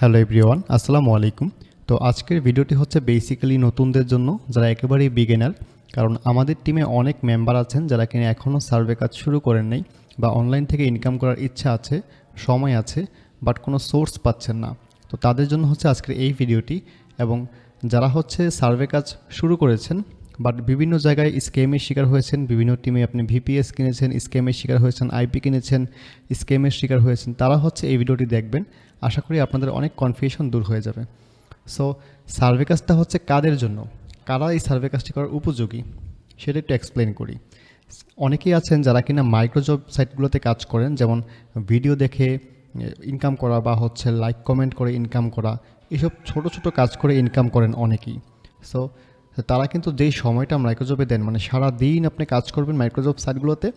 Hello everyone, আসসালামু আলাইকুম। তো আজকের ভিডিওটি হচ্ছে বেসিক্যালি নতুনদের জন্য, যারা একেবারেই বিগিনার। কারণ আমাদের টিমে অনেক মেম্বার আছেন যারা কিনা এখনও সার্ভে কাজ শুরু করেন নাই, বা অনলাইন থেকে ইনকাম করার ইচ্ছা আছে, সময় আছে, বাট কোনো সোর্স পাচ্ছেন না। তো তাদের জন্য হচ্ছে আজকের এই ভিডিওটি। এবং যারা হচ্ছে সার্ভে কাজ শুরু করেছেন বাট বিভিন্ন জায়গায় স্ক্যামের শিকার হয়েছেন, বিভিন্ন টিমে আপনি ভিপিএস কিনেছেন, স্ক্যামের শিকার হয়েছেন, আইপি কিনেছেন, স্ক্যামের শিকার হয়েছেন, তারা হচ্ছে এই ভিডিওটি দেখবেন। আশা করি আপনাদের অনেক কনফিউশন দূর হয়ে যাবে। সো সার্ভে কাজটা হচ্ছে কাদের জন্য, কারা এই সার্ভে কাজটি করার উপযোগী, সেটা একটু এক্সপ্লেন করি। অনেকেই আছেন যারা কিনা মাইক্রোজব সাইটগুলোতে কাজ করেন, যেমন ভিডিও দেখে ইনকাম করা বা হচ্ছে লাইক কমেন্ট করে ইনকাম করা, এসব ছোট ছোট কাজ করে ইনকাম করেন অনেকেই। সো তারা কিন্তু যেই সময়টা মাইক্রোজবে দেন, মানে সারা দিন আপনি কাজ করবেন মাইক্রোজব সাইটগুলোতে,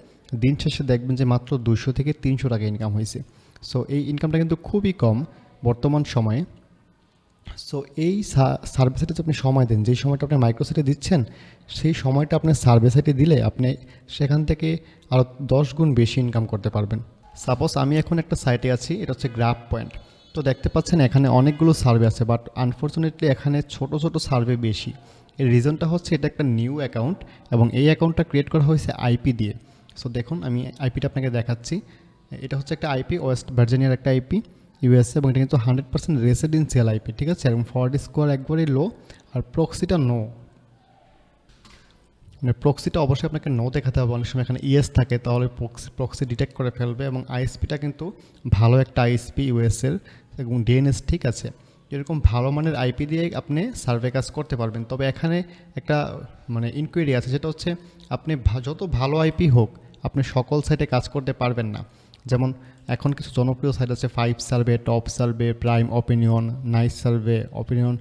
দিন শেষে দেখবেন যে মাত্র 200 থেকে 300 টাকা ইনকাম হয়েছে। সো এই ইনকামটা কিন্তু খুবই কম বর্তমান সময়ে। সো এই সার্ভে সাইটে আপনি সময় দেন, যেই সময়টা আপনি মাইক্রোসাইটে দিচ্ছেন, সেই সময়টা আপনি সার্ভে সাইটে দিলে আপনি সেখান থেকে আরও 10 গুণ বেশি ইনকাম করতে পারবেন। সাপোজ আমি এখন একটা সাইটে আছি, এটা হচ্ছে গ্রাফ পয়েন্ট। তো দেখতে পাচ্ছেন এখানে অনেকগুলো সার্ভে আছে, বাট আনফর্চুনেটলি এখানে ছোট ছোট সার্ভে বেশি। এর রিজনটা হচ্ছে এটা একটা নিউ অ্যাকাউন্ট, এবং এই অ্যাকাউন্টটা ক্রিয়েট করা হয়েছে আইপি দিয়ে। সো দেখুন, আমি আইপিটা আপনাকে দেখাচ্ছি। এটা হচ্ছে একটা আইপি, ওয়েস্ট ভার্জিনিয়ার একটা আইপি, ইউএসএ, এবং এটা কিন্তু 100% রেসিডেন্সিয়াল আইপি, ঠিক আছে। এবং ফরওয়ার্ড স্কোয়ার একবারেই লো, আর প্রক্সিটা নো। মানে প্রক্সিটা অবশ্যই আপনাকে নো দেখাতে হবে। অনেক সময় এখানে ইএস থাকে, তাহলে প্রক্সি ডিটেক্ট করে ফেলবে। এবং আইএসপিটা কিন্তু ভালো একটা আইএসপি ইউএসের, এবং ডিএনএস ঠিক আছে। এরকম ভালো মানের আইপি দিয়ে আপনি সার্ভে কাজ করতে পারবেন। তবে এখানে একটা মানে ইনকোয়ারি আছে, যেটা হচ্ছে আপনি যত ভালো আইপি হোক, আপনি সকল সাইটে কাজ করতে পারবেন না। যেমন এখন কিছু জনপ্রিয় সাইট আছে, 5 survey, top survey, prime opinion, nice survey, opinion.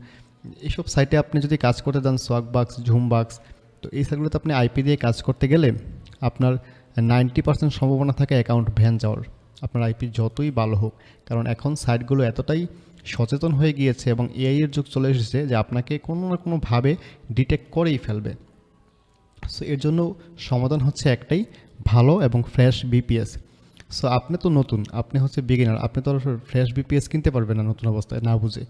এইসব সাইটে আপনি যদি কাজ করতে যান, সোয়াগবাক্স, ঝুমবাক্স, তো এই সাইটগুলোতে আপনি আইপি দিয়ে কাজ করতে গেলে আপনার 90% সম্ভাবনা থাকে অ্যাকাউন্ট ভ্যান যাওয়ার, আপনার আইপি যতই ভালো হোক। কারণ এখন সাইটগুলো এতটাই সচেতন হয়ে গিয়েছে এবং এআই এর যুগ চলে এসেছে যে আপনাকে কোনো না কোনোভাবে ডিটেক্ট করেই ফেলবে। সো এর জন্য সমাধান হচ্ছে একটাই, ভালো এবং ফ্রেশ বিপিএস। সো আপনি তো নতুন, আপনি হচ্ছে বিগিনার, আপনি তো ফ্রেশ বিপিএস কিনতে পারবেন না নতুন অবস্থায় না বুঝে।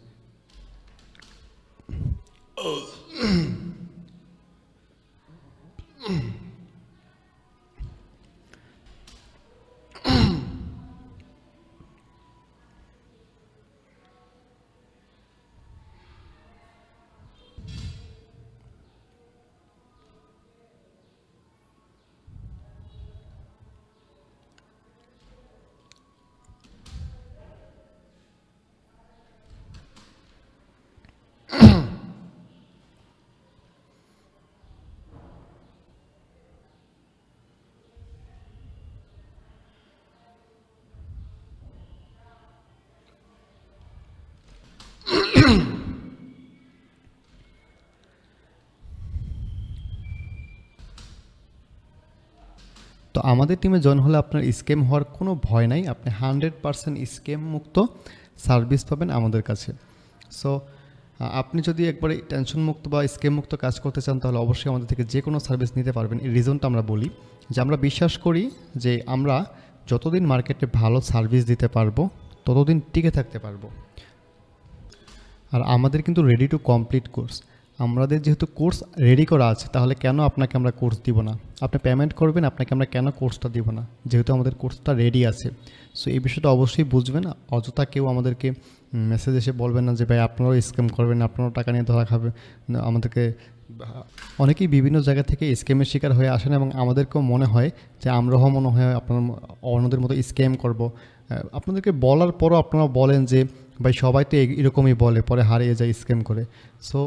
তো আমাদের টিমে জয়েন হলে আপনার স্ক্যাম হওয়ার কোনো ভয় নাই, আপনি 100% স্ক্যাম মুক্ত সার্ভিস পাবেন আমাদের কাছে। সো আপনি যদি একবারে টেনশন মুক্ত বা স্ক্যাম মুক্ত কাজ করতে চান, তাহলে অবশ্যই আমাদের থেকে যে কোনো সার্ভিস নিতে পারবেন। এই রিজনটা আমরা বলি যে আমরা বিশ্বাস করি যে আমরা যতদিন মার্কেটে ভালো সার্ভিস দিতে পারবো, ততদিন টিকে থাকতে পারবো। আর আমাদের কিন্তু রেডি টু কমপ্লিট কোর্স, আমাদের যেহেতু কোর্স রেডি করা আছে, তাহলে কেন আপনাকে আমরা কোর্স দিব না? আপনি পেমেন্ট করবেন, আপনাকে আমরা কেন কোর্সটা দিব না, যেহেতু আমাদের কোর্সটা রেডি আছে। সো এই বিষয়টা অবশ্যই বুঝবেন। অযথা কেউ আমাদেরকে মেসেজ এসে বলবেন না যে ভাই আপনারাও স্ক্যাম করবেন, আপনারাও টাকা নিয়ে ধরা খাবে। আমাদেরকে অনেকেই বিভিন্ন জায়গা থেকে স্ক্যামের শিকার হয়ে আসেন, এবং আমাদেরকেও মনে হয় যে আমরাও মনে হয় আপনার অন্যদের মতো স্ক্যাম করব। আপনাদেরকে বলার পরও আপনারা বলেন যে ভাই সবাই তো এরকমই বলে, পরে হারিয়ে যায় স্ক্যাম করে। সো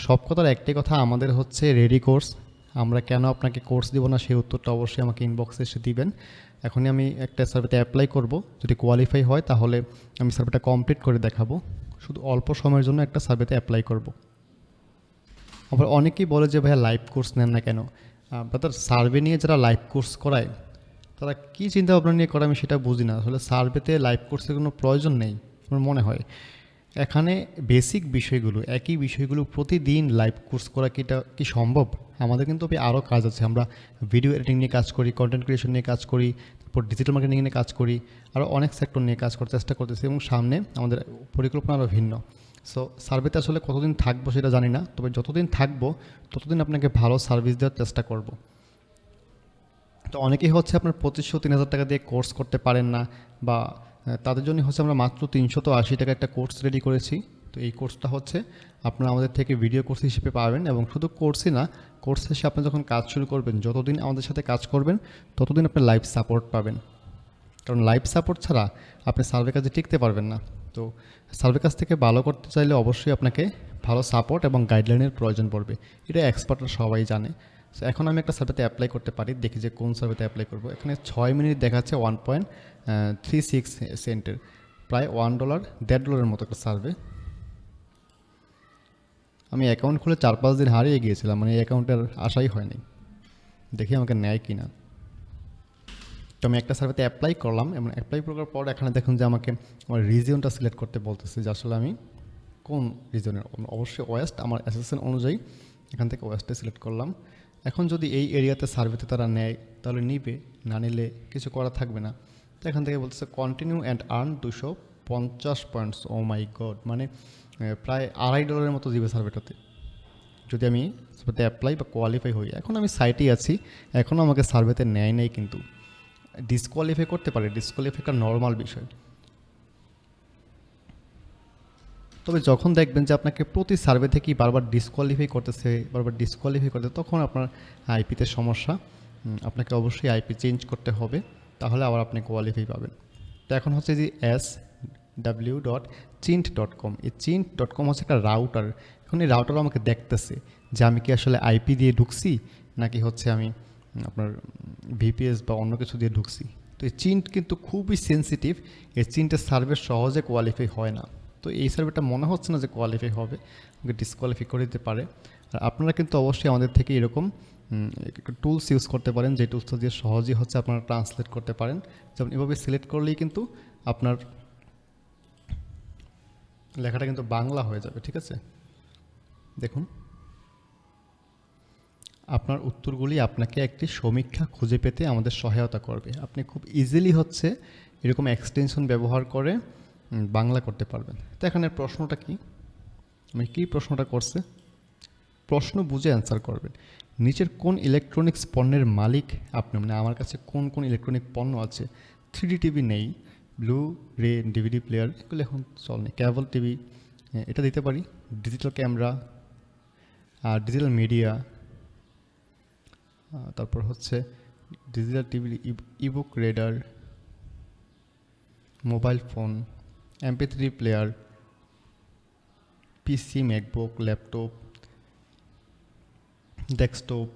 সব কথার একটাই কথা, আমাদের হচ্ছে রেডি কোর্স। আমরা কেন আপনাকে কোর্স দিব না, সেই উত্তরটা অবশ্যই আমাকে ইনবক্সে এসে দিবেন। এখনই আমি একটা সার্ভেতে অ্যাপ্লাই করব, যদি কোয়ালিফাই হয় তাহলে আমি সার্ভেটা কমপ্লিট করে দেখাবো। শুধু অল্প সময়ের জন্য একটা সার্ভেতে অ্যাপ্লাই করব। আবার অনেকেই বলে যে ভাইয়া লাইভ কোর্স নেন না কেন? ব্রাদার, সার্ভে নিয়ে যারা লাইভ কোর্স করায়, তারা কী চিন্তাভাবনা নিয়ে করে আমি সেটা বুঝি না। আসলে সার্ভেতে লাইভ কোর্সের কোনো প্রয়োজন নেই আমার মনে হয়। এখানে বেসিক বিষয়গুলো, একই বিষয়গুলো প্রতিদিন লাইভ কোর্স করা কি সম্ভব? আমাদের কিন্তু আরও কাজ আছে। আমরা ভিডিও এডিটিং নিয়ে কাজ করি, কন্টেন্ট ক্রিয়েশন নিয়ে কাজ করি, ডিজিটাল মার্কেটিং নিয়ে কাজ করি, আরও অনেক সেক্টর নিয়ে কাজ করার চেষ্টা করতেছি এবং সামনে আমাদের পরিকল্পনা আরও ভিন্ন। সো সার্ভেতে আসলে কতদিন থাকবো সেটা জানি না, তবে যতদিন থাকবো ততদিন আপনাকে ভালো সার্ভিস দেওয়ার চেষ্টা করব। তো অনেকেই হচ্ছে আপনার 2500-3000 টাকা দিয়ে কোর্স করতে পারেন না, বা তাদের জন্য হচ্ছে আমরা মাত্র 380 টাকা একটা কোর্স রেডি করেছি। তো এই কোর্সটা হচ্ছে আপনারা আমাদের থেকে ভিডিও কোর্স হিসেবে পাবেন, এবং শুধু কোর্সই না, কোর্স শেষে আপনি যখন কাজ শুরু করবেন, যতদিন আমাদের সাথে কাজ করবেন ততদিন আপনি লাইভ সাপোর্ট পাবেন। কারণ লাইভ সাপোর্ট ছাড়া আপনি সার্ভে কাজে টিকতে পারবেন না। তো সার্ভে কাজ থেকে ভালো করতে চাইলে অবশ্যই আপনাকে ভালো সাপোর্ট এবং গাইডলাইনের প্রয়োজন পড়বে, এটা এক্সপার্টরা সবাই জানে। সো এখন আমি একটা সার্ভেতে অ্যাপ্লাই করতে পারি, দেখি যে কোন সার্ভেতে অ্যাপ্লাই করব। এখানে 6 মিনিট দেখাচ্ছে 1.36 সেন্টের, প্রায় $1 $1.50 মতো একটা সার্ভে। আমি অ্যাকাউন্ট খুলে 4-5 দিন হারিয়ে গিয়েছিলাম, মানে এই অ্যাকাউন্টের আশাই হয়নি, দেখি আমাকে নেয় কি না। তো আমি একটা সার্ভেতে অ্যাপ্লাই করলাম, এবং অ্যাপ্লাই করার পর এখানে দেখুন যে আমাকে আমার রিজিয়নটা সিলেক্ট করতে বলতেছে, যে আসলে আমি কোন রিজনের। অবশ্যই ওয়েস্ট, আমার অ্যাসেসন অনুযায়ী এখান থেকে ওয়েস্টে সিলেক্ট করলাম। এখন যদি এই এরিয়াতে সার্ভেতে তারা নেয় তাহলে নিবে, না নিলে কিছু করা থাকবে না। তো এখান থেকে বলতেছে continue and earn 250 points. Oh my god, মানে প্রায় $2.50 মতো দিবে সার্ভেটাতে যদি আমি সার্ভেতে অ্যাপ্লাই বা কোয়ালিফাই হই। এখন আমি সাইটেই আছি, এখনও আমাকে সার্ভেতে নেয় নেই, কিন্তু ডিসকোয়ালিফাই করতে পারে, ডিসকোয়ালিফাই একটা নর্মাল বিষয়। তবে যখন দেখবেন যে আপনাকে প্রতি সার্ভে থেকেই বারবার ডিসকোয়ালিফাই করতেছে, তখন আপনার আইপিতে সমস্যা, আপনাকে অবশ্যই আইপি চেঞ্জ করতে হবে, তাহলে আবার আপনি কোয়ালিফাই পাবেন। তো এখন হচ্ছে যে sw.chint.com, এই chint.com হচ্ছে একটা রাউটার। এখন এই রাউটার আমাকে দেখতেছে যে আমি কি আসলে আইপি দিয়ে ঢুকছি, নাকি হচ্ছে আমি আপনার ভিপিএস বা অন্য কিছু দিয়ে ঢুকছি। তো এই চিন্ট কিন্তু খুবই সেন্সিটিভ, এই চিন্টের সার্ভে সহজে কোয়ালিফাই হয় না। তো এই সার্ভেটা মনে হচ্ছে না যে কোয়ালিফাই হবে, ওকে ডিসকোয়ালিফাই করে দিতে পারে। আর আপনারা কিন্তু অবশ্যই আমাদের থেকে এরকম টুলস ইউজ করতে পারেন, যে টুলসটা দিয়ে সহজেই হচ্ছে আপনারা ট্রান্সলেট করতে পারেন। যেমন এভাবে সিলেক্ট করলেই কিন্তু আপনার লেখাটা কিন্তু বাংলা হয়ে যাবে, ঠিক আছে। দেখুন, আপনার উত্তরগুলি আপনাকে একটি সমীক্ষা খুঁজে পেতে আমাদের সহায়তা করবে। আপনি খুব ইজিলি হচ্ছে এরকম এক্সটেনশন ব্যবহার করে বাংলা করতে পারবেন। তো এখানে প্রশ্নটা কি, মানে কী প্রশ্নটা করছে, প্রশ্ন বুঝে অ্যান্সার করবেন। নিচের কোন ইলেকট্রনিক্স পণ্যের মালিক আপনি, মানে আমার কাছে কোন কোন ইলেকট্রনিক পণ্য আছে। 3D টিভি নেই, ব্লু রে ডিভিডি প্লেয়ার এগুলো এখন চল নেই, কেবল টিভি এটা দিতে পারি, ডিজিটাল ক্যামেরা, আর ডিজিটাল মিডিয়া, তারপর হচ্ছে digital TV, ebook reader, mobile phone, MP3 player, PC, MacBook, laptop, desktop,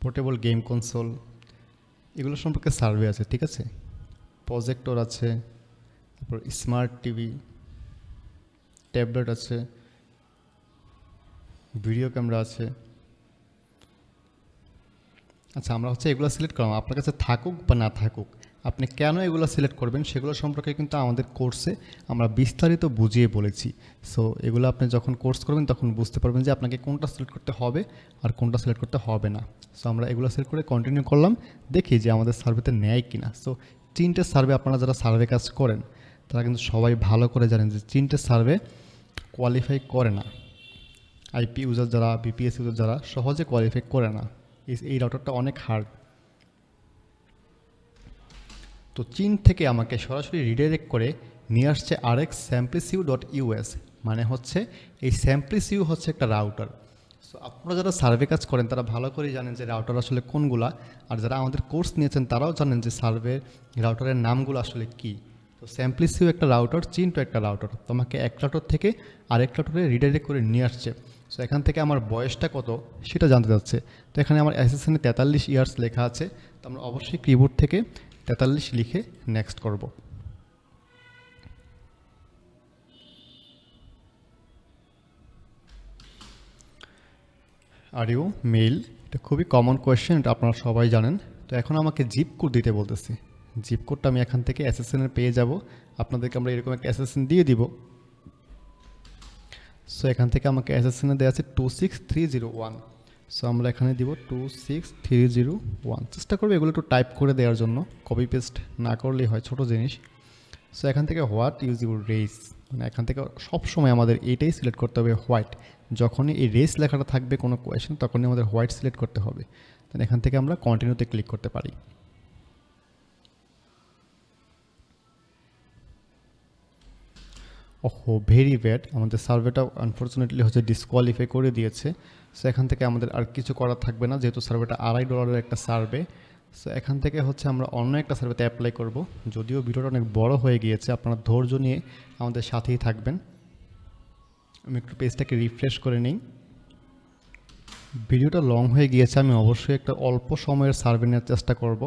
portable game console, এগুলো সম্পর্কে সার্ভে আছে, ঠিক আছে। প্রজেক্টর আছে, তারপর স্মার্ট টিভি, ট্যাবলেট আছে, ভিডিও ক্যামেরা আছে। আচ্ছা, আমরা হচ্ছে এগুলো সিলেক্ট করলাম, আপনার কাছে থাকুক বা না থাকুক, আপনি কেন এগুলো সিলেক্ট করবেন সেগুলো সম্পর্কে কিন্তু আমাদের কোর্সে আমরা বিস্তারিত বুঝিয়ে বলেছি। সো এগুলো আপনি যখন কোর্স করবেন তখন বুঝতে পারবেন যে আপনাকে কোনটা সিলেক্ট করতে হবে আর কোনটা সিলেক্ট করতে হবে না। সো আমরা এগুলো সিলেক্ট করে কন্টিনিউ করলাম, দেখি যে আমাদের সার্ভেতে নেয় কি না। সো চিন্টের সার্ভে, আপনারা যারা সার্ভে কাজ করেন তারা কিন্তু সবাই ভালো করে জানেন যে চিন্টের সার্ভে কোয়ালিফাই করে না। আইপি ইউজার যারা, বিপিএস ইউজার যারা সহজে কোয়ালিফাই করে না, এই রাউটারটা অনেক হার্ড। তো চীন থেকে আমাকে সরাসরি রিডাইরেক্ট করে নিয়ে আসছে rxsamplisiu.us, মানে হচ্ছে এই স্যাম্পলিসিউ হচ্ছে একটা রাউটার। সো আপনারা যারা সার্ভে কাজ করেন তারা ভালো করেই জানেন যে রাউটার আসলে কোনগুলা, আর যারা আমাদের কোর্স নিয়েছেন তারাও জানেন যে সার্ভে রাউটারের নামগুলো আসলে কী। তো স্যাম্পলিসিউ একটা রাউটার, চিন্টু একটা রাউটার, তো আমাকে এক রাউটার থেকে আরেক রাউটারে রিডাইরেক্ট করে নিয়ে আসছে। সো এখান থেকে আমার বয়সটা কত সেটা জানতে যাচ্ছে। তো এখানে আমার অ্যাসেসনে 43 ইয়ার্স লেখা আছে, তো আমরা অবশ্যই কিবোর্ড থেকে 43 লিখে নেক্সট করব। আর ইউ মেল, এটা খুবই কমন কোয়েশ্চেন, এটা আপনারা সবাই জানেন। তো এখন আমাকে জিপ কোড দিতে বলতেছে। জিপ কোডটা আমি এখান থেকে অ্যাসেসনের পেয়ে যাব, আপনাদেরকে আমরা এরকম একটা অ্যাসেসন দিয়ে দিব। সো এখান থেকে আমাকে অ্যাসেসনে দেওয়া আছে 26301। সো আমরা এখানে দিব 26301। চেষ্টা করবো এগুলো একটু টাইপ করে দেওয়ার জন্য, কপি পেস্ট না করলেই হয়, ছোটো জিনিস। সো এখান থেকে হোয়াট ইউজ ইউর রেস, মানে এখান থেকে সবসময় আমাদের এইটাই সিলেক্ট করতে হবে, হোয়াইট। যখনই এই রেস লেখাটা থাকবে কোনো কোয়েশ্চেন, তখনই আমাদের হোয়াইট সিলেক্ট করতে হবে। দেন এখান থেকে আমরা কন্টিনিউতে ক্লিক করতে পারি। ওহো, ভেরি ব্যাড, আমাদের সার্ভেটা আনফর্চুনেটলি হচ্ছে ডিসকোয়ালিফাই করে দিয়েছে। সো এখান থেকে আমাদের আর কিছু করার থাকবে না, যেহেতু সার্ভেটা $2.5 একটা সার্ভে। সো এখান থেকে হচ্ছে আমরা অন্য একটা সার্ভেতে অ্যাপ্লাই করব। যদিও ভিডিওটা অনেক বড় হয়ে গিয়েছে, আপনারা ধৈর্য নিয়ে আমাদের সাথেই থাকবেন। আমি একটু পেজটাকে রিফ্রেশ করে নিই। ভিডিওটা লং হয়ে গিয়েছে, আমি অবশ্যই একটা অল্প সময়ের সার্ভে নেওয়ার চেষ্টা করব।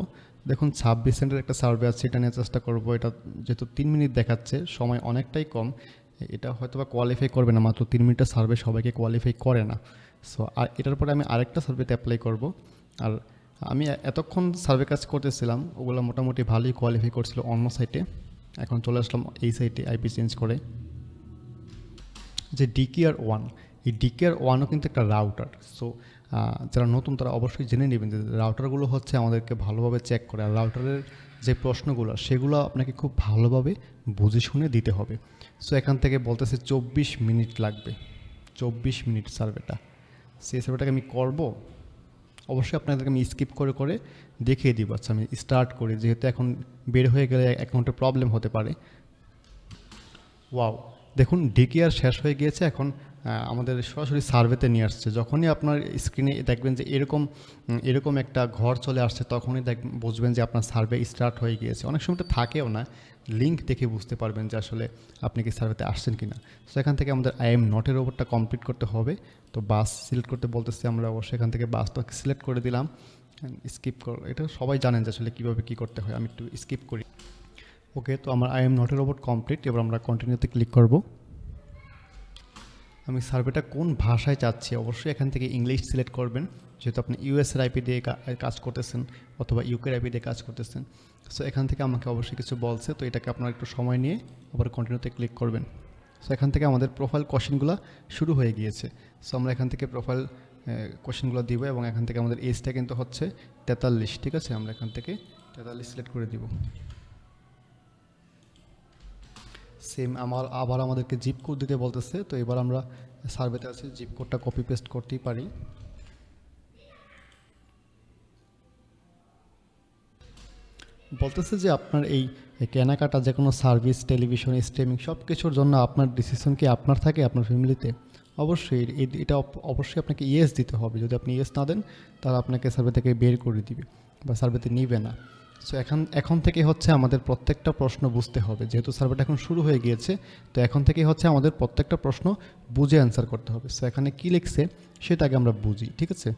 দেখুন 26 সেন্টের একটা সার্ভে আছে, এটা নেওয়ার চেষ্টা করব। এটা যেহেতু 3 মিনিট দেখাচ্ছে, সময় অনেকটাই কম, এটা হয়তো বা কোয়ালিফাই করবে না, মাত্র 3 মিনিটের সার্ভে সবাইকে কোয়ালিফাই করে না। সো আর এটার পরে আমি আরেকটা সার্ভেতে অ্যাপ্লাই করব। আর আমি এতক্ষণ সার্ভে কাজ করতেছিলাম, ওগুলো মোটামুটি ভালোই কোয়ালিফাই করছিল অন্য সাইটে। এখন চলে আসলাম এই সাইটে আইপি চেঞ্জ করে। যে DKR1, এই DKR1ও কিন্তু একটা রাউটার। সো যারা নতুন তারা অবশ্যই জেনে নেবেন যে রাউটারগুলো হচ্ছে আমাদেরকে ভালোভাবে চেক করে, আর রাউটারের যে প্রশ্নগুলো সেগুলো আপনাকে খুব ভালোভাবে বুঝে শুনে দিতে হবে। সো এখান থেকে বলতেছে 24 মিনিট লাগবে, 24 মিনিট সার্ভেটা। সেই সার্ভেটাকে আমি করব, অবশ্যই আপনাদেরকে আমি স্কিপ করে করে দেখিয়ে দিব। আচ্ছা আমি স্টার্ট করি, যেহেতু এখন বের হয়ে গেলে অ্যাকাউন্টে প্রবলেম হতে পারে। ওয়াও, দেখুন ডিকিআর শেষ হয়ে গিয়েছে, এখন আমাদের সরাসরি সার্ভেতে নিয়ে আসছে। যখনই আপনার স্ক্রিনে দেখবেন যে এরকম একটা ঘর চলে আসছে, তখনই বুঝবেন যে আপনার সার্ভে স্টার্ট হয়ে গিয়েছে। অনেক সময় তো থাকেও না, লিঙ্ক দেখে বুঝতে পারবেন যে আসলে আপনি কি সার্ভেতে আসছেন কি না। সো এখান থেকে আমাদের আই এম নটের ওপরটা কমপ্লিট করতে হবে। তো বাস সিলেক্ট করতে বলতেছি, আমরা অবশ্যই এখান থেকে বাসটা সিলেক্ট করে দিলাম। স্কিপ কর, এটা সবাই জানেন যে আসলে কীভাবে কী করতে হয়, আমি একটু স্কিপ করি। ওকে, তো আমার I am not a robot complete. এবার আমরা কন্টিনিউতে ক্লিক করব। আমি সার্ভেটা কোন ভাষায় চাচ্ছি, অবশ্যই এখান থেকে ইংলিশ সিলেক্ট করবেন, যেহেতু আপনি ইউএসের আইপি দিয়ে কাজ করতেছেন অথবা ইউকের আইপি দিয়ে কাজ করতেছেন। সো এখান থেকে আমাকে অবশ্যই কিছু বলছে, তো এটাকে আপনার একটু সময় নিয়ে আবার কন্টিনিউতে ক্লিক করবেন। সো এখান থেকে আমাদের প্রোফাইল কোশ্চেনগুলো শুরু হয়ে গিয়েছে। সো আমরা এখান থেকে প্রোফাইল কোশ্চেনগুলো দিব, এবং এখান থেকে আমাদের এজটা কিন্তু হচ্ছে 43, ঠিক আছে। আমরা এখান থেকে 43 সিলেক্ট করে দিব। সেম আবার আমাদেরকে জিপ কোড দিতে বলতেছে। তো এবার আমরা সার্ভেতে আছি, জিপ কোডটা কপি পেস্ট করতেই পারি। বলতেছে যে আপনার এই কেনাকাটা, যে কোনো সার্ভিস, টেলিভিশন, স্ট্রিমিং, সব কিছুর জন্য আপনার ডিসিশন কি আপনার থাকে আপনার ফ্যামিলিতে? অবশ্যই এটা অবশ্যই আপনাকে ইয়েস দিতে হবে। যদি আপনি ইয়েস না দেন, তাহলে আপনাকে সার্ভে থেকে বের করে দিবে বা সার্ভেতে নিবে না। সো এখন থেকে হচ্ছে আমাদের প্রত্যেকটা প্রশ্ন বুঝতে হবে, যেহেতু সার্ভেটা এখন শুরু হয়ে গিয়েছে। তো এখন থেকে হচ্ছে আমাদের প্রত্যেকটা প্রশ্ন বুঝে অ্যান্সার করতে হবে। সো এখানে কী লিখছে সেটা আগে আমরা বুঝি, ঠিক আছে।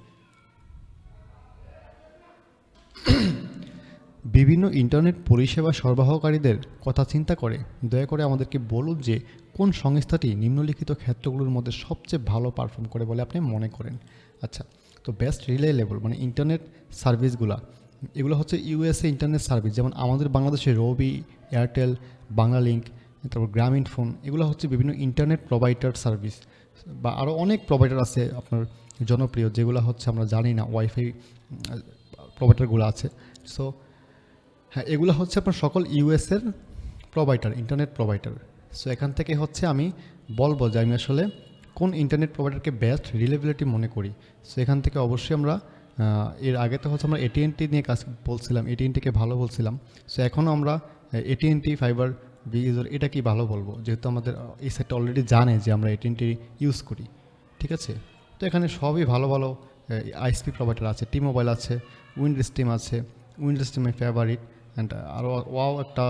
বিভিন্ন ইন্টারনেট পরিষেবা সরবরাহকারীদের কথা চিন্তা করে দয়া করে আমাদেরকে বলুন যে কোন সংস্থাটি নিম্নলিখিত ক্ষেত্রগুলোর মধ্যে সবচেয়ে ভালো পারফর্ম করে বলে আপনি মনে করেন। আচ্ছা, তো বেস্ট রিলায়েবল মানে ইন্টারনেট সার্ভিসগুলো, এগুলো হচ্ছে ইউএসএ ইন্টারনেট সার্ভিস, যেমন আমাদের বাংলাদেশে রবি, এয়ারটেল, বাংলালিংক, তারপর গ্রামীণ ফোন, এগুলো হচ্ছে বিভিন্ন ইন্টারনেট প্রোভাইডার সার্ভিস, বা আরও অনেক প্রোভাইডার আছে আপনার জনপ্রিয়, যেগুলো হচ্ছে আমরা জানি না, ওয়াইফাই প্রোভাইডারগুলো আছে। সো হ্যাঁ, এগুলো হচ্ছে আপনার সকল ইউএসের প্রোভাইডার, ইন্টারনেট প্রোভাইডার। সো এখান থেকে হচ্ছে আমি বলবো যে আমি আসলে কোন ইন্টারনেট প্রোভাইডারকে বেস্ট রিলেবিলিটি মনে করি। সো এখান থেকে অবশ্যই আমরা এর আগে তো হচ্ছে আমরা এটিএনটি নিয়ে কাজ বলছিলাম, এটিএনটিকে ভালো বলছিলাম। সো এখনও আমরা এটিএনটি ফাইবার বিইউজার এটা কি ভালো বলবো, যেহেতু আমাদের এই সাইটটা অলরেডি জানে যে আমরা এটিএনটি ইউজ করি, ঠিক আছে। তো এখানে সবই ভালো ভালো আইএসপি প্রোভাইডার আছে, টি মোবাইল আছে, উইন্ডস্ট্রিম আছে, উইন্ডস্ট্রিমের ফেভারিট, অ্যান্ড আরও ওয়াও একটা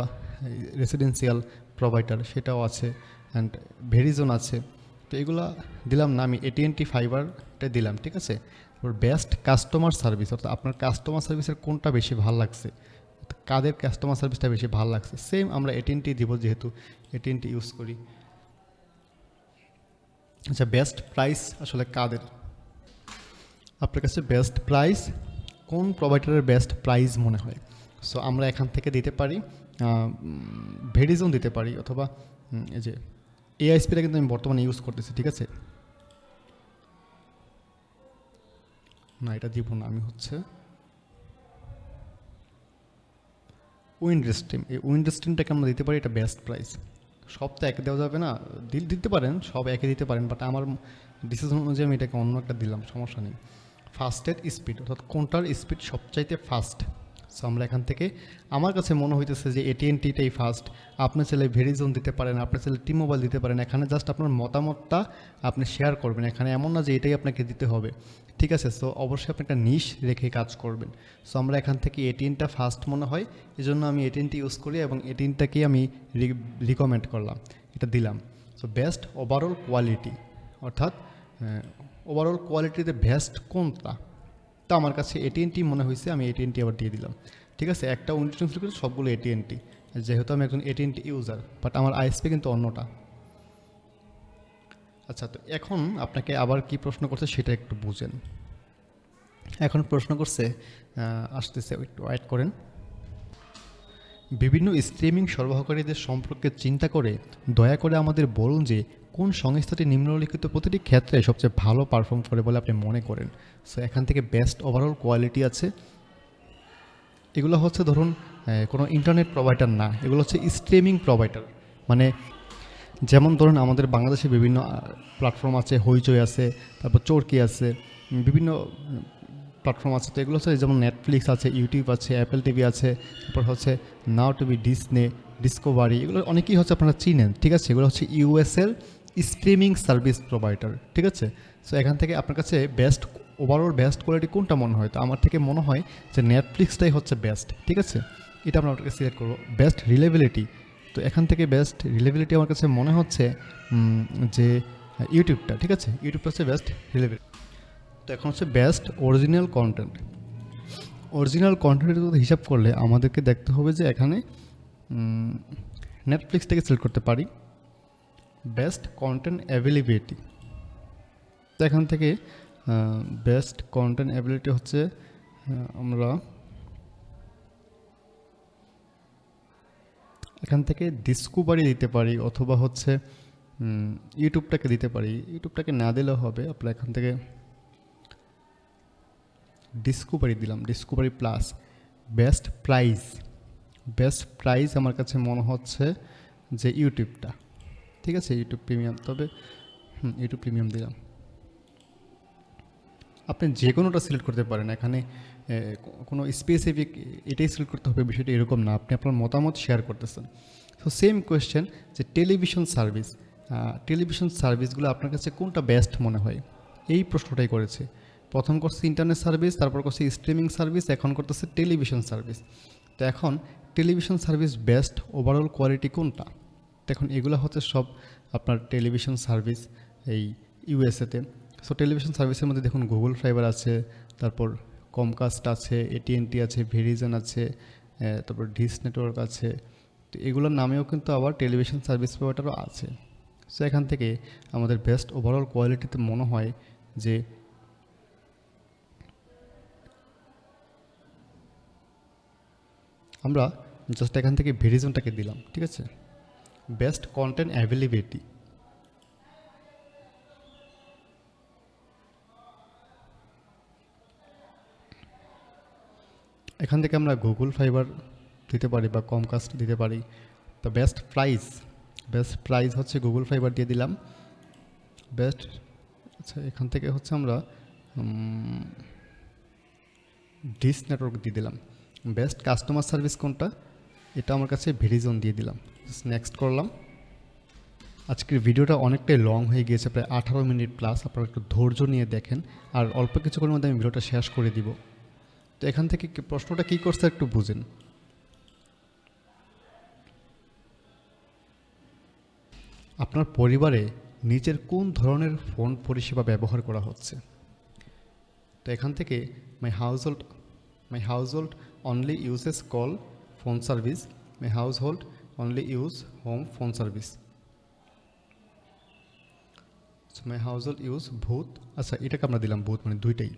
রেসিডেন্সিয়াল প্রোভাইডার সেটাও আছে, অ্যান্ড ভেরিজোন আছে। তো এগুলো দিলাম না, আমি এটিএনটি ফাইবারটা দিলাম, ঠিক আছে। বেস্ট কাস্টমার সার্ভিস, অর্থাৎ আপনার কাস্টমার সার্ভিসের কোনটা বেশি ভালো লাগছে, কাদের কাস্টমার সার্ভিসটা বেশি ভালো লাগছে, সেম আমরা এটিএনটি দিব, যেহেতু এটিএনটি ইউজ করি। আচ্ছা, বেস্ট প্রাইস আসলে কাদের, আপনার কাছে বেস্ট প্রাইস কোন প্রোভাইডারের বেস্ট প্রাইস মনে হয়? সো আমরা এখান থেকে দিতে পারি ভেরিজোন দিতে পারি, অথবা এই যে এআইএসপিটা কিন্তু আমি বর্তমানে ইউজ করতেছি, ঠিক আছে। না, এটা দিব না, আমি হচ্ছে উইন্ডস্ট্রিম। এই উইন্ডস্ট্রিমটাকে আমরা দিতে পারি এটা বেস্ট প্রাইস। সব তো একে দেওয়া যাবে না, দিতে পারেন, সব একে দিতে পারেন, বাট আমার ডিসিশন অনুযায়ী আমি এটাকে অন্য একটা দিলাম, সমস্যা নেই। ফাস্টের স্পিড, অর্থাৎ কোনটার স্পিড সবচাইতে ফাস্ট। সো আমরা এখান থেকে, আমার কাছে মনে হইতেছে যে AT&Tটাই ফাস্ট। আপনি চাইলে ভেরিজোন দিতে পারেন, আপনি চাইলে টি-মোবাইল দিতে পারেন। এখানে জাস্ট আপনার মতামতটা আপনি শেয়ার করবেন, এখানে এমন না যে এটাই আপনাকে দিতে হবে, ঠিক আছে? সো অবশ্যই আপনি একটা নিশ রেখে কাজ করবেন। সো আমরা এখান থেকে AT&Tটা ফাস্ট মনে হয়, এই জন্য আমি AT&T ইউজ করি এবং AT&Tটাকেই আমি রিকমেন্ড করলাম, এটা দিলাম। সো বেস্ট ওভারঅল কোয়ালিটি, অর্থাৎ ওভারঅল কোয়ালিটিতে বেস্ট কোনটা, তা আমার কাছে AT&T মনে হয়েছে, আমি AT&T আবার দিয়ে দিলাম, ঠিক আছে? একটা উইন্ডোজ করে সবগুলো AT&T, যেহেতু আমি একজন AT&T ইউজার, বাট আমার আইএসপি কিন্তু অন্যটা। আচ্ছা, তো এখন আপনাকে আবার কি প্রশ্ন করছে সেটা একটু বুঝেন। এখন প্রশ্ন করছে, আসতেছে, একটু ওয়েট করেন। বিভিন্ন স্ট্রিমিং সরবরাহকারীদের সম্পর্কে চিন্তা করে দয়া করে আমাদের বলুন যে কোন সংস্থাটি নিম্নলিখিত প্রতিটি ক্ষেত্রে সবচেয়ে ভালো পারফর্ম করে বলে আপনি মনে করেন। সো এখান থেকে বেস্ট ওভারঅল কোয়ালিটি আছে। এগুলো হচ্ছে ধরুন কোনো ইন্টারনেট প্রোভাইডার না, এগুলো হচ্ছে স্ট্রিমিং প্রোভাইডার। মানে যেমন ধরুন আমাদের বাংলাদেশে বিভিন্ন প্ল্যাটফর্ম আছে, হইচই আছে, তারপর চরকি আছে, বিভিন্ন প্ল্যাটফর্ম আছে। তো এগুলো হচ্ছে যেমন নেটফ্লিক্স আছে, ইউটিউব আছে, অ্যাপেল টিভি আছে, তারপর হচ্ছে নাও টিভি, ডিসনে, ডিসকভারি, এগুলো অনেকেই হচ্ছে আপনারা চিনেন, ঠিক আছে? এগুলো হচ্ছে ইউএসএল স্ট্রিমিং সার্ভিস প্রোভাইডার, ঠিক আছে? সো এখান থেকে আপনার কাছে বেস্ট ওভারঅল বেস্ট কোয়ালিটি কোনটা মনে হয়? তো আমার থেকে মনে হয় যে নেটফ্লিক্সটাই হচ্ছে বেস্ট, ঠিক আছে? এটা আমরা আপনাকে সিলেক্ট করবো। বেস্ট রিলেবিলিটি, তো এখান থেকে বেস্ট রিলেবিলিটি আমার কাছে মনে হচ্ছে যে ইউটিউবটা, ঠিক আছে? ইউটিউবটা হচ্ছে বেস্ট রিলেবিলিটি। তো এখন হচ্ছে বেস্ট অরিজিনাল কন্টেন্ট। অরিজিনাল কন্টেন্টের কথা হিসাব করলে আমাদেরকে দেখতে হবে যে এখানে নেটফ্লিক্সটাকে সিলেক্ট করতে পারি। বেস্ট কন্টেন্ট অ্যাভেলেবিলিটি, তো এখান থেকে বেস্ট কন্টেন্ট অ্যাভেলেবিলিটি হচ্ছে আমরা এখান থেকে ডিসকভারি দিতে পারি, অথবা হচ্ছে ইউটিউবটাকে দিতে পারি। ইউটিউবটাকে না দিলেও হবে, আপনার এখান থেকে ডিসকভারি দিলাম, Discovery plus. Best price, best price আমার কাছে মনে হচ্ছে যে ইউটিউবটা, ঠিক আছে? ইউটিউব প্রিমিয়াম, তবে ইউটিউব প্রিমিয়াম দিলাম। আপনি যে কোনোটা সিলেক্ট করতে পারেন, এখানে কোনো স্পেসিফিক এটাই সিলেক্ট করতে হবে বিষয়টা এরকম না, আপনি আপনার মতামত শেয়ার করতেছেন। সো সেম কোয়েশ্চেন যে টেলিভিশন সার্ভিস, টেলিভিশন সার্ভিসগুলো আপনার কাছে কোনটা বেস্ট মনে হয়, এই প্রশ্নটাই করেছে। প্রথম করছে ইন্টারনেট সার্ভিস, তারপর করছে স্ট্রিমিং সার্ভিস, এখন করতেছে টেলিভিশন সার্ভিস। তো এখন television service best overall quality কোনটা? তো এখন এগুলো হচ্ছে সব আপনার টেলিভিশন সার্ভিস এই ইউএসএতে। সো টেলিভিশন সার্ভিসের মধ্যে দেখুন গুগল ফাইবার আছে, তারপর কমকাস্ট আছে, AT&T আছে, ভেরিজন আছে, তারপর ডিস নেটওয়ার্ক আছে। তো এগুলোর নামেও কিন্তু আবার টেলিভিশন সার্ভিস প্রোভাইডারও আছে। সো এখান থেকে আমাদের বেস্ট ওভারঅল কোয়ালিটিতে মনে হয় যে আমরা জাস্ট এখান থেকে ভেরিজনটাকে দিলাম, ঠিক আছে? বেস্ট কন্টেন্ট অ্যাভেলেবিলিটি, এখান থেকে আমরা গুগল ফাইবার দিতে পারি বা কমকাস্ট দিতে পারি। তো বেস্ট প্রাইস, বেস্ট প্রাইস হচ্ছে গুগল ফাইবার দিয়ে দিলাম। বেস্ট, আচ্ছা এখান থেকে হচ্ছে আমরা ডিস নেটওয়ার্ক দিয়ে দিলাম। বেস্ট কাস্টমার সার্ভিস কোনটা, এটা আমার কাছে ভেরিজন দিয়ে দিলাম। নেক্সট করলাম। আজকের ভিডিওটা অনেকটাই লং হয়ে গিয়েছে, প্রায় 18 মিনিট প্লাস। আপনারা একটু ধৈর্য নিয়ে দেখেন, আর অল্প কিছুক্ষণের মধ্যে আমি ভিডিওটা শেষ করে দিব। তো এখান থেকে প্রশ্নটা কী করছে একটু বুঝেন। আপনার পরিবারে নিচের কোন ধরনের ফোন পরিষেবা ব্যবহার করা হচ্ছে? তো এখান থেকে my household only uses call phone service, my household only use home phone service, my household use both. আচ্ছা এটাকে আমরা দিলাম ভূত, মানে দুইটাই।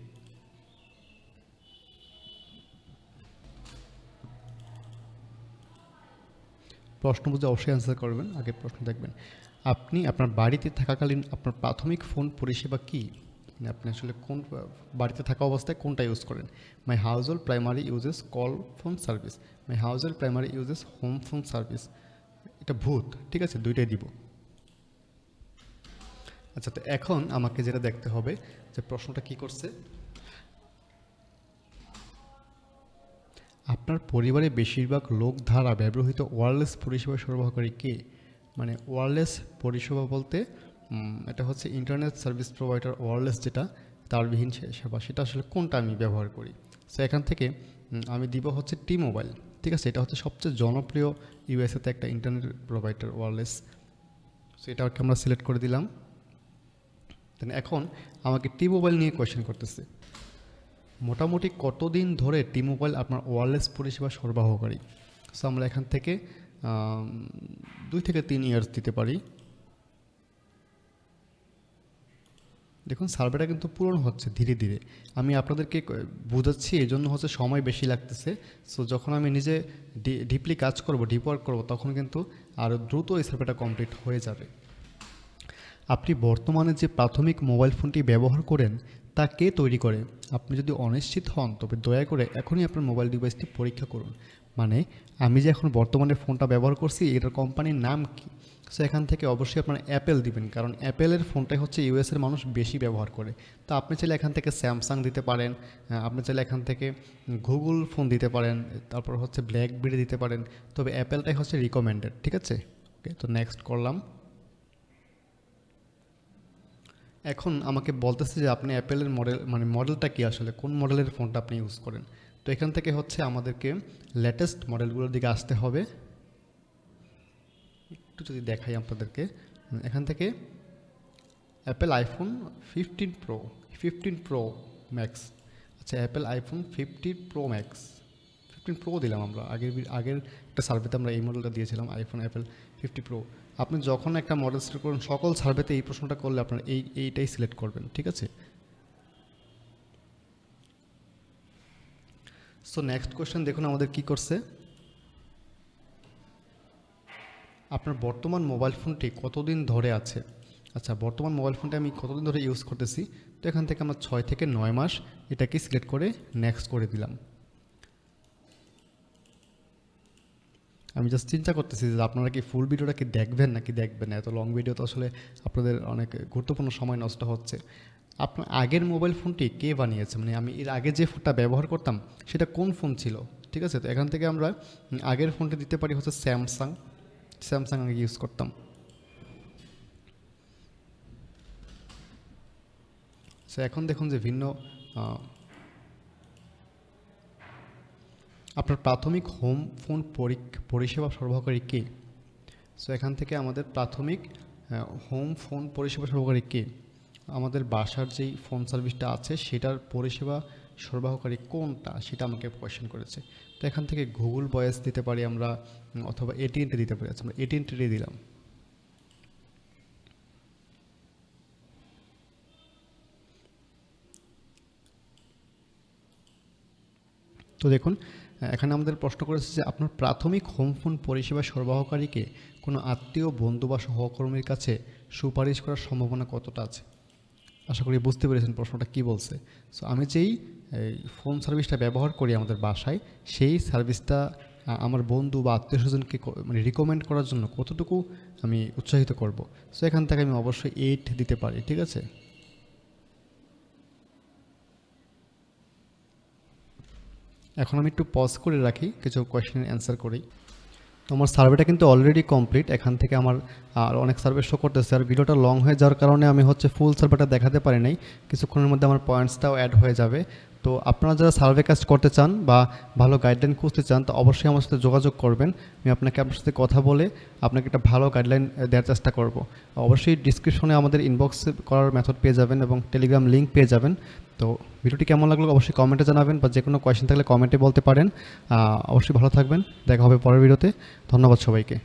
প্রশ্ন বুঝে অবশ্যই অ্যান্সার করবেন, আগে প্রশ্ন দেখবেন। আপনি আপনার বাড়িতে থাকাকালীন আপনার প্রাথমিক ফোন পরিষেবা কী? মানে আপনি আসলে কোন বাড়িতে থাকা অবস্থায় কোনটা ইউজ করেন। My house hold primary uses call phone service, my house hold primary uses home phone service. এটা ভূত, ঠিক আছে, দুইটাই দিব। আচ্ছা, তো এখন আমাকে যেটা দেখতে হবে যে প্রশ্নটা কি করছে, আপনার পরিবারে বেশিরভাগ লোক দ্বারা ব্যবহৃত ওয়্যারলেস পরিষেবা সরবরাহকারী কে। মানে ওয়্যারলেস পরিষেবা বলতে এটা হচ্ছে ইন্টারনেট সার্ভিস প্রোভাইডার ওয়্যারলেস যেটা তারবিহীন সেবা, সেটা আসলে কোনটা আমি ব্যবহার করি। সো এখান থেকে আমি দিব হচ্ছে টি মোবাইল, ঠিক আছে, এটা হচ্ছে সবচেয়ে জনপ্রিয় ইউএসএতে একটা ইন্টারনেট প্রোভাইডার ওয়্যারলেস। সো এটাকে আমরা সিলেক্ট করে দিলাম। এখন আমাকে টি মোবাইল নিয়ে কোয়েশ্চেন করতেছে, মোটামুটি কতদিন ধরে টি মোবাইল আপনার ওয়্যারলেস পরিষেবা সরবরাহকারী। সো আমরা এখান থেকে 2 থেকে 3 ইয়ার্স দিতে পারি। দেখুন সার্ভেটা কিন্তু পূরণ হচ্ছে ধীরে ধীরে, আমি আপনাদেরকে বোঝাচ্ছি এই জন্য হচ্ছে সময় বেশি লাগতেছে। সো যখন আমি নিজে ডিপলি কাজ করব, ডিপ ওয়ার্ক করবো, তখন কিন্তু আরও দ্রুত এই সার্ভেটা কমপ্লিট হয়ে যাবে। আপনি বর্তমানে যে প্রাথমিক মোবাইল ফোনটি ব্যবহার করেন তা কে তৈরি করে। আপনি যদি অনিশ্চিত হন তবে দয়া করে এখনই আপনার মোবাইল ডিভাইসটি পরীক্ষা করুন। মানে আমি যে এখন বর্তমানে ফোনটা ব্যবহার করছি এটার কোম্পানির নাম কি। সো এখান থেকে অবশ্যই আপনারা অ্যাপেল দিবেন, কারণ অ্যাপেলের ফোনটাই হচ্ছে ইউএসের মানুষ বেশি ব্যবহার করে। তো আপনি চাইলে এখান থেকে স্যামসাং দিতে পারেন, আপনি চাইলে এখান থেকে গুগল ফোন দিতে পারেন, তারপর হচ্ছে ব্ল্যাকবেরি দিতে পারেন, তবে অ্যাপেলটাই হচ্ছে রিকমেন্ডেড, ঠিক আছে। ওকে, তো নেক্সট করলাম। এখন আমাকে বলতেছে যে আপনি অ্যাপেলের মডেলটা কি, আসলে কোন মডেলের ফোনটা আপনি ইউজ করেন। তো এখান থেকে হচ্ছে আমাদেরকে লেটেস্ট মডেলগুলোর দিকে আসতে হবে। একটু যদি দেখাই আপনাদেরকে, এখান থেকে অ্যাপেল আইফোন 15 প্রো ম্যাক্স। আচ্ছা, Apple iPhone 15 pro max, 15 pro দিলাম আমরা, আগের একটা সার্ভেতে আমরা এই মডেলটা দিয়েছিলাম আইফোন অ্যাপেল 50 প্রো। আপনি যখন একটা মডেল সিলেক্ট করুন, সকল সার্ভেতে এই প্রশ্নটা করলে আপনার এইটাই সিলেক্ট করবেন, ঠিক আছে। সো নেক্সট কোয়েশ্চেন দেখুন আমাদের কি করছে, আপনার বর্তমান মোবাইল ফোনটি কতদিন ধরে আছে। আচ্ছা, বর্তমান মোবাইল ফোনটা আমি কতদিন ধরে ইউজ করতেছি, তো এখান থেকে আমরা 6 থেকে 9 মাস এটাকে সিলেক্ট করে নেক্সট করে দিলাম। আমি জাস্ট চিন্তা করতেছি যে আপনারা কি ফুল ভিডিওটা কি দেখবেন নাকি দেখবেন না। এত লং ভিডিও তো আসলে আপনাদের অনেক গুরুত্বপূর্ণ সময় নষ্ট হচ্ছে। আপনার আগের মোবাইল ফোনটি কে বানিয়েছে, মানে আমি এর আগে যে ফোনটা ব্যবহার করতাম সেটা কোন ফোন ছিল, ঠিক আছে। তো এখান থেকে আমরা আগের ফোনটি দিতে পারি হচ্ছে স্যামসাং আগে ইউজ করতাম। সো এখন দেখুন যে ভিন্ন আপনার প্রাথমিক হোম ফোন পরিষেবা সরবরাহকারী কে। সো এখান থেকে আমাদের প্রাথমিক হোম ফোন পরিষেবা সরবরাহকারী কে, আমাদের বাসার যেই ফোন সার্ভিসটা আছে সেটার পরিষেবা সরবরাহকারী কোনটা সেটা আমাকে কোয়েশ্চেন করেছে। তো এখান থেকে গুগল ভয়েস দিতে পারি আমরা, অথবা AT&T দিতে পারি। আচ্ছা, আমরা AT&T দিলাম। তো দেখুন এখানে আমাদের প্রশ্ন করেছে যে আপনার প্রাথমিক হোম ফোন পরিষেবা সরবরাহকারীকে কোনো আত্মীয়, বন্ধু বা সহকর্মীর কাছে সুপারিশ করার সম্ভাবনা কতটা আছে। আশা করি বুঝতে পেরেছেন প্রশ্নটা কি বলছে। সো আমি যেই ফোন সার্ভিসটা ব্যবহার করি আমাদের বাসায়, সেই সার্ভিসটা আমার বন্ধু বা আত্মীয় স্বজনকে মানে রিকমেন্ড করার জন্য কতটুকু আমি উৎসাহিত করব। সো এখান থেকে আমি অবশ্যই 8 দিতে পারি, ঠিক আছে। এখন আমি একটু পজ করে রাখি, কিছু কোয়েশ্চেনের অ্যান্সার করি। তো আমার সার্ভেটা কিন্তু অলরেডি কমপ্লিট, এখান থেকে আমার আর অনেক সার্ভে শো করতেছে। আর ভিডিওটা লং হয়ে যাওয়ার কারণে আমি হচ্ছে ফুল সার্ভেটা দেখাতে পারি নাই, কিছুক্ষণের মধ্যে আমার পয়েন্টসটাও অ্যাড হয়ে যাবে। তো আপনারা যারা সার্ভে কাজ করতে চান বা ভালো গাইডলাইন খুঁজতে চান, তো অবশ্যই আমার সাথে যোগাযোগ করবেন। আমি আপনার সাথে কথা বলে আপনাকে একটা ভালো গাইডলাইন দেওয়ার চেষ্টা করব। অবশ্যই ডিসক্রিপশনে আমাদের ইনবক্স করার মেথড পেয়ে যাবেন এবং টেলিগ্রাম লিঙ্ক পেয়ে যাবেন। তো ভিডিওটি কেমন লাগলো অবশ্যই কমেন্টে জানাবেন, বা যে কোনো কোয়েশ্চেন থাকলে কমেন্টে বলতে পারেন। অবশ্যই ভালো থাকবেন, দেখা হবে পরের ভিডিওতে। ধন্যবাদ সবাইকে।